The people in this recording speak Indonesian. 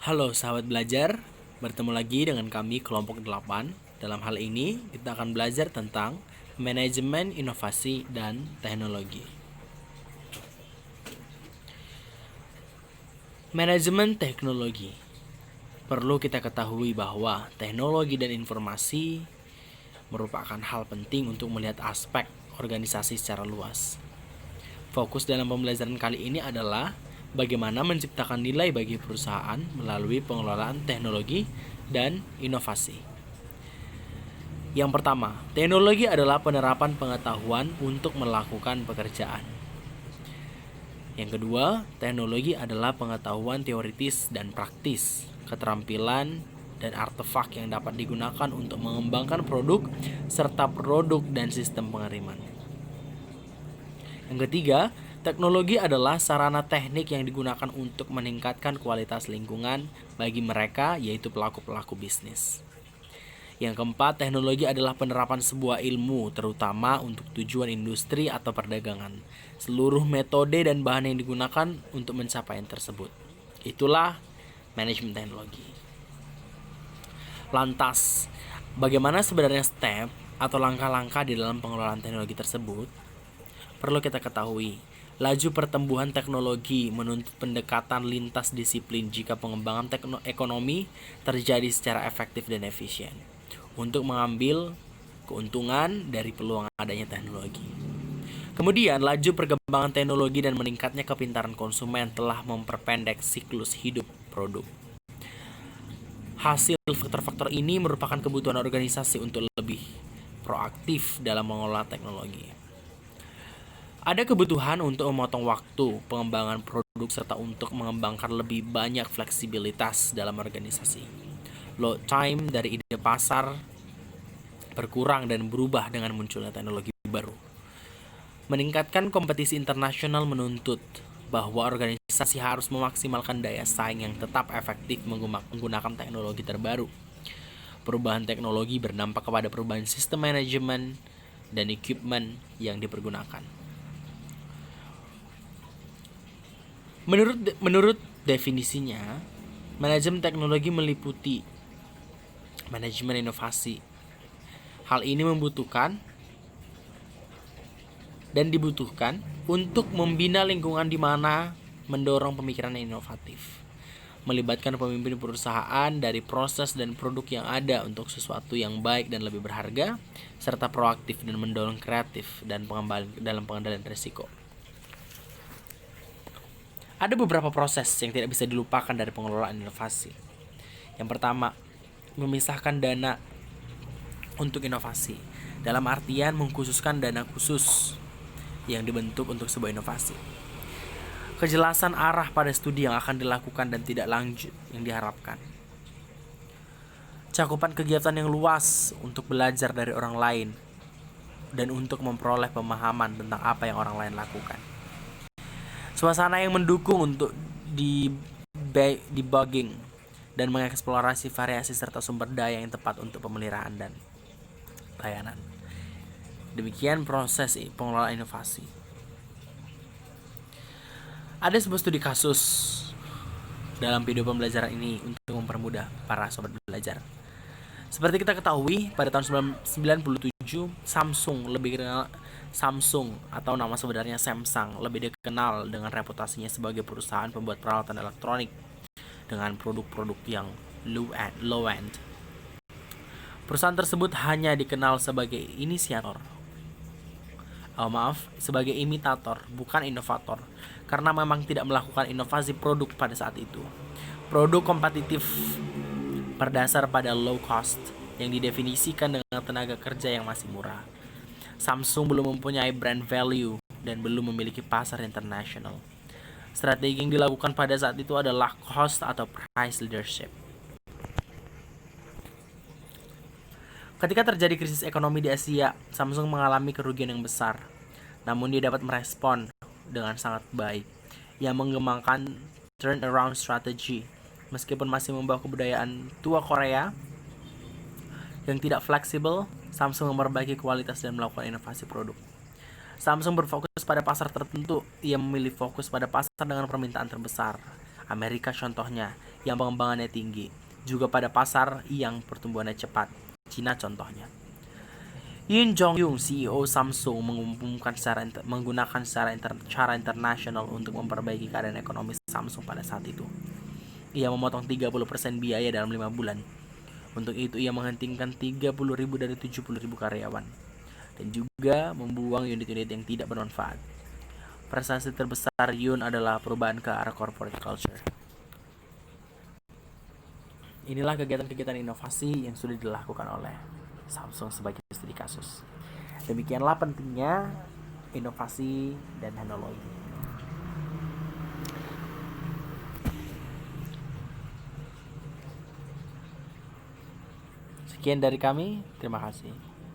Halo sahabat belajar, bertemu lagi dengan kami kelompok 8. Dalam hal ini, kita akan belajar tentang manajemen inovasi dan teknologi. Manajemen teknologi. Perlu kita ketahui bahwa teknologi dan informasi merupakan hal penting untuk melihat aspek organisasi secara luas. Fokus dalam pembelajaran kali ini adalah bagaimana menciptakan nilai bagi perusahaan melalui pengelolaan teknologi dan inovasi. Yang pertama, teknologi adalah penerapan pengetahuan untuk melakukan pekerjaan. Yang kedua, teknologi adalah pengetahuan teoritis dan praktis, keterampilan dan artefak yang dapat digunakan untuk mengembangkan produk serta produk dan sistem pengiriman. Yang ketiga, teknologi adalah sarana teknik yang digunakan untuk meningkatkan kualitas lingkungan bagi mereka, yaitu pelaku-pelaku bisnis. Yang keempat, teknologi adalah penerapan sebuah ilmu, terutama untuk tujuan industri atau perdagangan. Seluruh metode dan bahan yang digunakan untuk mencapai yang tersebut. Itulah manajemen teknologi. Lantas, bagaimana sebenarnya step atau langkah-langkah di dalam pengelolaan teknologi tersebut? Perlu kita ketahui, laju pertumbuhan teknologi menuntut pendekatan lintas disiplin jika pengembangan ekonomi terjadi secara efektif dan efisien untuk mengambil keuntungan dari peluang adanya teknologi. Kemudian, laju perkembangan teknologi dan meningkatnya kepintaran konsumen telah memperpendek siklus hidup produk. Hasil faktor-faktor ini merupakan kebutuhan organisasi untuk lebih proaktif dalam mengelola teknologi. Ada kebutuhan untuk memotong waktu pengembangan produk serta untuk mengembangkan lebih banyak fleksibilitas dalam organisasi. Load time dari ide pasar berkurang dan berubah dengan munculnya teknologi baru. Meningkatkan kompetisi internasional menuntut bahwa organisasi harus memaksimalkan daya saing yang tetap efektif menggunakan teknologi terbaru. Perubahan teknologi berdampak kepada perubahan sistem manajemen dan equipment yang dipergunakan. Menurut definisinya, manajemen teknologi meliputi manajemen inovasi. Hal ini membutuhkan dan dibutuhkan untuk membina lingkungan di mana mendorong pemikiran yang inovatif, melibatkan pemimpin perusahaan dari proses dan produk yang ada untuk sesuatu yang baik dan lebih berharga, serta proaktif dan mendorong kreatif dan dalam pengendalian risiko. Ada beberapa proses yang tidak bisa dilupakan dari pengelolaan inovasi. Yang pertama, memisahkan dana untuk inovasi, dalam artian mengkhususkan dana khusus yang dibentuk untuk sebuah inovasi. Kejelasan arah pada studi yang akan dilakukan dan tidak lanjut yang diharapkan. Cakupan kegiatan yang luas untuk belajar dari orang lain dan untuk memperoleh pemahaman tentang apa yang orang lain lakukan. Suasana yang mendukung untuk debugging dan mengeksplorasi variasi serta sumber daya yang tepat untuk pemeliharaan dan layanan. Demikian proses pengelolaan inovasi. Ada sebuah studi kasus dalam video pembelajaran ini untuk mempermudah para sobat belajar. Seperti kita ketahui, pada tahun 1997, Samsung atau nama sebenarnya Samsung lebih dikenal dengan reputasinya sebagai perusahaan pembuat peralatan elektronik dengan produk-produk yang low end. Perusahaan tersebut hanya dikenal sebagai sebagai imitator, bukan inovator, karena memang tidak melakukan inovasi produk pada saat itu. Produk kompetitif berdasar pada low cost yang didefinisikan dengan tenaga kerja yang masih murah. Samsung belum mempunyai brand value dan belum memiliki pasar internasional. Strategi yang dilakukan pada saat itu adalah cost atau price leadership. Ketika terjadi krisis ekonomi di Asia, Samsung mengalami kerugian yang besar. Namun dia dapat merespon dengan sangat baik. Ia mengembangkan turnaround strategy. Meskipun masih membawa kebudayaan tua Korea yang tidak fleksibel, Samsung memperbaiki kualitas dan melakukan inovasi produk. Samsung berfokus pada pasar tertentu. Ia memilih fokus pada pasar dengan permintaan terbesar. Amerika contohnya, yang pengembangannya tinggi. Juga pada pasar yang pertumbuhannya cepat. Cina contohnya. Yun Jong-yung, CEO Samsung, menggunakan cara internasional untuk memperbaiki keadaan ekonomi Samsung pada saat itu. Ia memotong 30% biaya dalam 5 bulan. Untuk itu ia menghentikan 30.000 dari 70.000 karyawan. Dan juga membuang unit-unit yang tidak bermanfaat. Prestasi terbesar Yun adalah perubahan ke arah corporate culture. Inilah kegiatan-kegiatan inovasi yang sudah dilakukan oleh Samsung sebagai studi kasus. Demikianlah pentingnya inovasi dan teknologi. Sekian dari kami, terima kasih.